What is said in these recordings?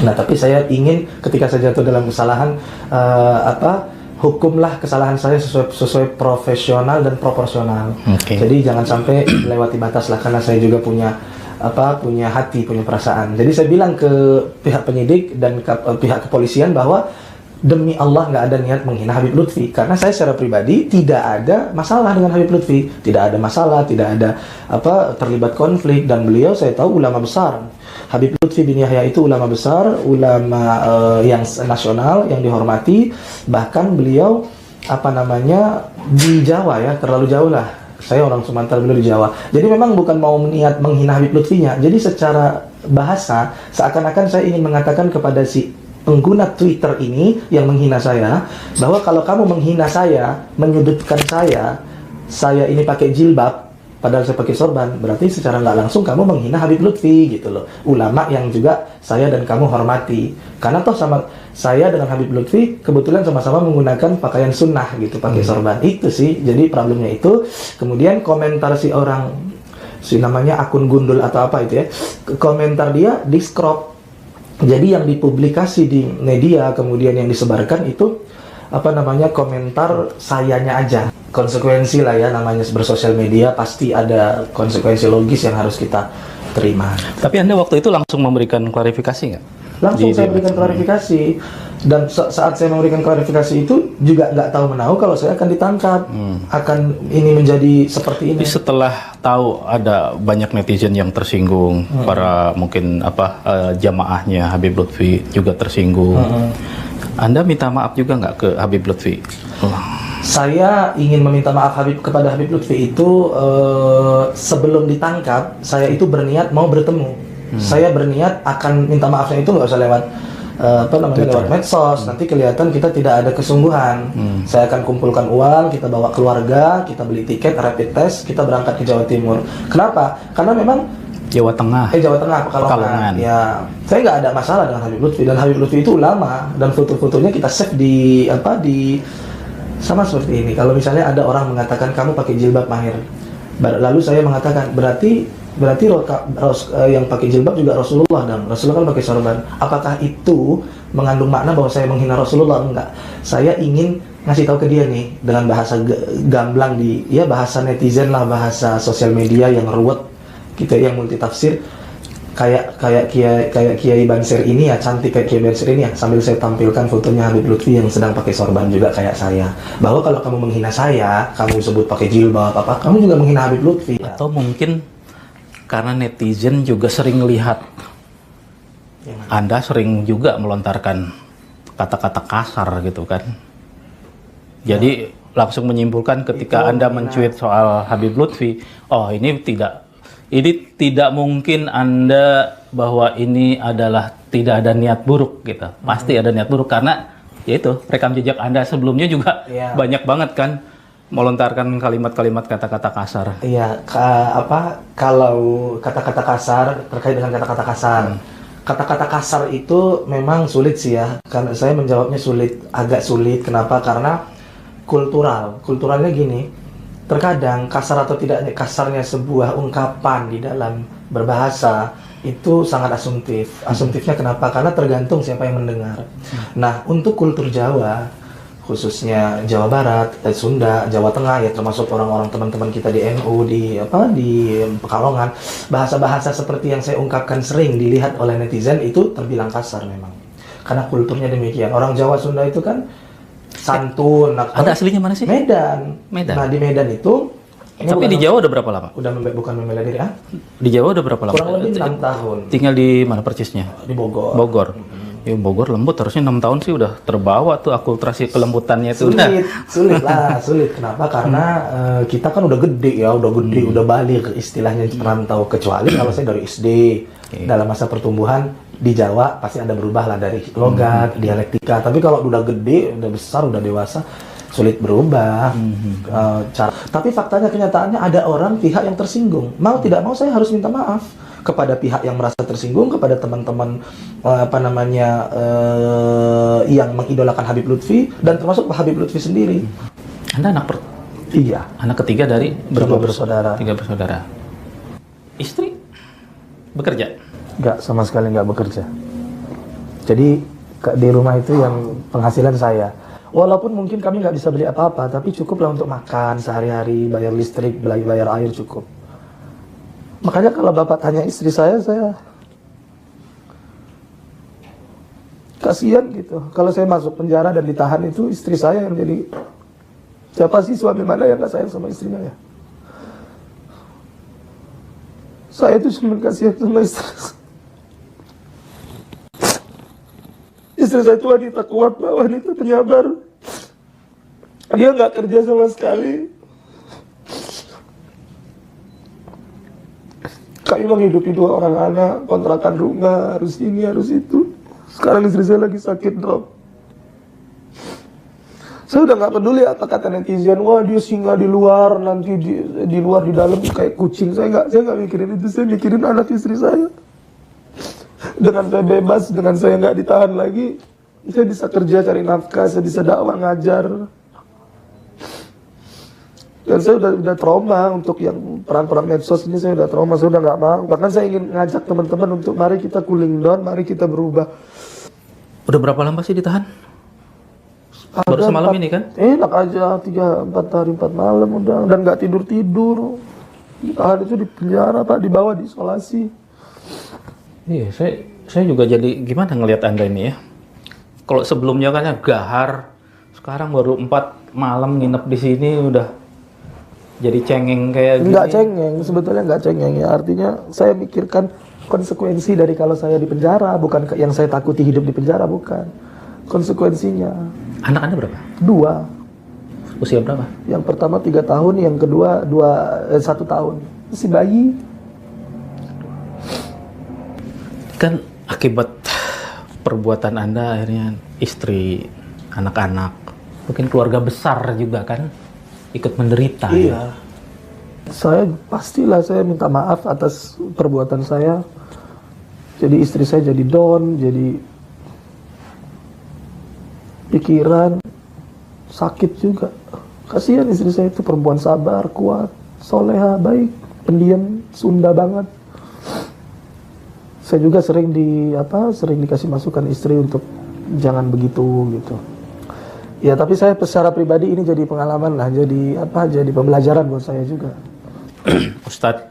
Nah, tapi saya ingin ketika saya jatuh dalam kesalahan, hukumlah kesalahan saya sesuai profesional dan proporsional. Jadi jangan sampai melewati batas lah, karena saya juga punya hati, punya perasaan. Jadi saya bilang ke pihak penyidik dan pihak kepolisian bahwa demi Allah nggak ada niat menghina Habib Lutfi, karena saya secara pribadi tidak ada masalah dengan Habib Lutfi, tidak ada masalah, tidak ada terlibat konflik, dan beliau saya tahu ulama besar. Habib Lutfi bin Yahya itu ulama besar, ulama yang nasional, yang dihormati. Bahkan beliau di Jawa ya, terlalu jauh lah. Saya orang Sumatera, beliau di Jawa. Jadi memang bukan mau niat menghina Habib Lutfinya. Jadi secara bahasa seakan-akan saya ingin mengatakan kepada si pengguna Twitter ini yang menghina saya, bahwa kalau kamu menghina saya, menyudutkan saya ini pakai jilbab padahal saya pakai sorban, berarti secara nggak langsung kamu menghina Habib Lutfi gitu loh. Ulama yang juga saya dan kamu hormati. Karena toh sama saya dengan Habib Lutfi kebetulan sama-sama menggunakan pakaian sunnah gitu, pakai sorban. Itu sih, jadi problemnya itu. Kemudian komentar si namanya akun gundul atau apa itu ya, komentar dia di scrop. Jadi yang dipublikasi di media kemudian yang disebarkan itu komentar sayanya aja. Konsekuensi lah ya, namanya bersosial media, pasti ada konsekuensi logis yang harus kita terima. Tapi Anda waktu itu langsung memberikan klarifikasi nggak? Langsung saya berikan klarifikasi. Dan saat saya memberikan klarifikasi itu juga nggak tahu menahu kalau saya akan ditangkap, akan ini menjadi seperti ini. Tapi setelah tahu ada banyak netizen yang tersinggung, para mungkin jamaahnya Habib Lutfi juga tersinggung, Anda minta maaf juga nggak ke Habib Lutfi? Saya ingin meminta maaf kepada Habib Lutfi itu sebelum ditangkap. Saya itu berniat mau bertemu. Saya berniat akan minta maafnya itu nggak usah lewat lewat medsos. Nanti kelihatan kita tidak ada kesungguhan. Saya akan kumpulkan uang, kita bawa keluarga, kita beli tiket rapid test, kita berangkat ke Jawa Timur. Kenapa? Karena memang Jawa Tengah, Pekalongan. Ya, saya nggak ada masalah dengan Habib Lutfi, dan Habib Lutfi itu ulama, dan foto-fotonya kita save di sama seperti ini. Kalau misalnya ada orang mengatakan kamu pakai jilbab mahir, lalu saya mengatakan berarti yang pakai jilbab juga Rasulullah, dan Rasulullah kan pakai sorban. Apakah itu mengandung makna bahwa saya menghina Rasulullah? Enggak. Saya ingin ngasih tahu ke dia nih dengan bahasa gamblang bahasa netizen lah, bahasa sosial media yang ruwet gitu, yang multi tafsir. Kayak Kiai Bansir ini ya, cantik kayak Kiai Bansir ini ya, sambil saya tampilkan fotonya Habib Lutfi yang sedang pakai sorban juga kayak saya, bahwa kalau kamu menghina saya, kamu sebut pakai jilbab kamu juga menghina Habib Lutfi. Atau mungkin karena netizen juga sering lihat Anda sering juga melontarkan kata-kata kasar gitu kan, jadi langsung menyimpulkan ketika Anda mencuit soal Habib Lutfi, oh ini tidak mungkin Anda bahwa ini adalah tidak ada niat buruk gitu. Pasti ada niat buruk, karena yaitu rekam jejak Anda sebelumnya juga banyak banget kan melontarkan kalimat-kalimat kata-kata kasar. Iya, kalau kata-kata kasar, terkait dengan kata-kata kasar. Kata-kata kasar itu memang sulit sih ya, karena saya menjawabnya agak sulit. Kenapa? Karena kulturalnya gini. Terkadang kasar atau tidaknya kasarnya sebuah ungkapan di dalam berbahasa itu sangat asumtif. Asumtifnya kenapa? Karena tergantung siapa yang mendengar. Nah, untuk kultur Jawa, khususnya Jawa Barat, Sunda, Jawa Tengah ya, termasuk orang-orang teman-teman kita di NU di Pekalongan, bahasa-bahasa seperti yang saya ungkapkan sering dilihat oleh netizen itu terbilang kasar memang. Karena kulturnya demikian. Orang Jawa Sunda itu kan santun. Anda aslinya mana sih? Medan. Nah, di Medan itu. Tapi di Jawa udah berapa lama? Bukan membela diri, Di Jawa udah berapa lama? Kurang lebih 6 tahun. Tinggal di mana persisnya? Di Bogor. Ya, Bogor lembut, harusnya 6 tahun sih udah terbawa tuh akulturasi kelembutannya itu. Sulit. Kenapa? Karena kita kan udah gede, udah balik istilahnya perantau. Kecuali kalau saya dari SD, dalam masa pertumbuhan di Jawa pasti ada berubah lah dari logat, dialektika. Tapi kalau udah gede, udah besar, udah dewasa, sulit berubah. Tapi faktanya, kenyataannya ada pihak yang tersinggung. Mau tidak mau saya harus minta maaf kepada pihak yang merasa tersinggung, kepada teman-teman yang mengidolakan Habib Lutfi, dan termasuk Habib Lutfi sendiri. Anda anak ketiga dari berapa bersaudara? 3 bersaudara. Istri bekerja? Enggak, sama sekali enggak bekerja. Jadi di rumah itu yang penghasilan saya. Walaupun mungkin kami nggak bisa beli apa-apa, tapi cukuplah untuk makan sehari-hari, bayar listrik, bayar air cukup. Makanya kalau bapak tanya istri saya kasihan gitu. Kalau saya masuk penjara dan ditahan itu istri saya yang jadi, siapa sih suami mana yang nggak sayang sama istrinya ya? Saya tuh cuma kasihan sama istri. Istri saya itu wanita kuat, wanita penyabar. Dia nggak kerja sama sekali. Kami menghidupi 2 orang anak, kontrakan rumah, harus ini, harus itu. Sekarang istri saya lagi sakit drop. Saya udah nggak peduli apa kata netizen. Wah, dia singgah di luar, nanti di luar, di dalam kayak kucing. Saya nggak mikirin itu. Saya mikirin anak istri saya. Dengan saya bebas, dengan saya nggak ditahan lagi, saya bisa kerja cari nafkah, saya bisa dakwah ngajar. Dan saya udah trauma untuk yang perang-perang medsos ini, saya udah trauma, saya udah nggak mau. Bahkan saya ingin ngajak teman-teman untuk mari kita cooling down, mari kita berubah. Udah berapa lama sih ditahan? Baru semalam ini kan? Enak aja, 3-4 hari 4 malam udah, dan nggak tidur. Ditahan itu di penjara Pak, dibawa diisolasi. Iya, saya juga jadi gimana ngelihat Anda ini ya. Kalau sebelumnya kan gahar, sekarang baru 4 malam nginep di sini udah jadi cengeng kayak gini. Nggak cengeng, sebetulnya nggak cengeng ya. Artinya saya mikirkan konsekuensi dari kalau saya di penjara, bukan yang saya takuti hidup di penjara, bukan. Konsekuensinya. Anak Anda berapa? 2. Usia berapa? Yang pertama 3 tahun, yang kedua 1 tahun. Masih bayi. Kan akibat perbuatan Anda akhirnya istri, anak-anak, mungkin keluarga besar juga kan ikut menderita. Iya. Saya pastilah saya minta maaf atas perbuatan saya. Jadi istri saya jadi down, jadi pikiran sakit juga. Kasihan istri saya itu perempuan sabar, kuat, soleha, baik, pendiam, Sunda banget. Saya juga sering dikasih masukan istri untuk jangan begitu gitu. Ya tapi saya secara pribadi ini jadi pengalaman lah, jadi pembelajaran buat saya juga. Ustadz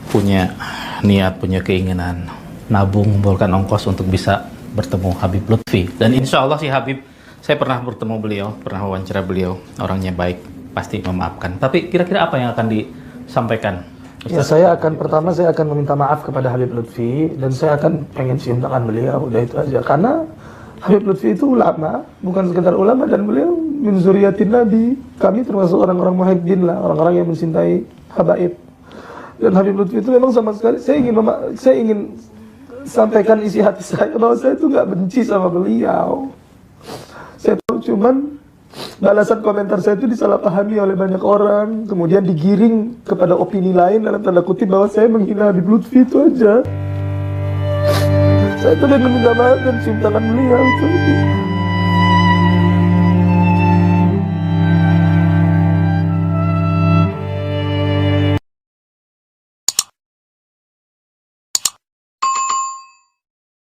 punya niat, punya keinginan nabung, mengumpulkan ongkos untuk bisa bertemu Habib Lutfi. Dan insya Allah si Habib, saya pernah bertemu beliau, pernah wawancara beliau, orangnya baik, pasti memaafkan. Tapi kira-kira apa yang akan disampaikan? Ya, pertama saya akan meminta maaf kepada Habib Lutfi, dan saya akan pengen cium tangan beliau, udah itu aja. Karena Habib Lutfi itu ulama, bukan sekedar ulama, dan beliau min zuriyatin Nabi. Kami termasuk orang-orang muhibbin lah, orang-orang yang mencintai habaib. Dan Habib Lutfi itu memang sama sekali, saya ingin sampaikan isi hati saya bahwa saya itu nggak benci sama beliau. Saya tahu cuman balasan komentar saya itu disalahpahami oleh banyak orang, kemudian digiring kepada opini lain dalam tanda kutip bahwa saya menghina Habib Lutfi, itu aja. Saya tuh minta maaf dan cium tangan beliau itu.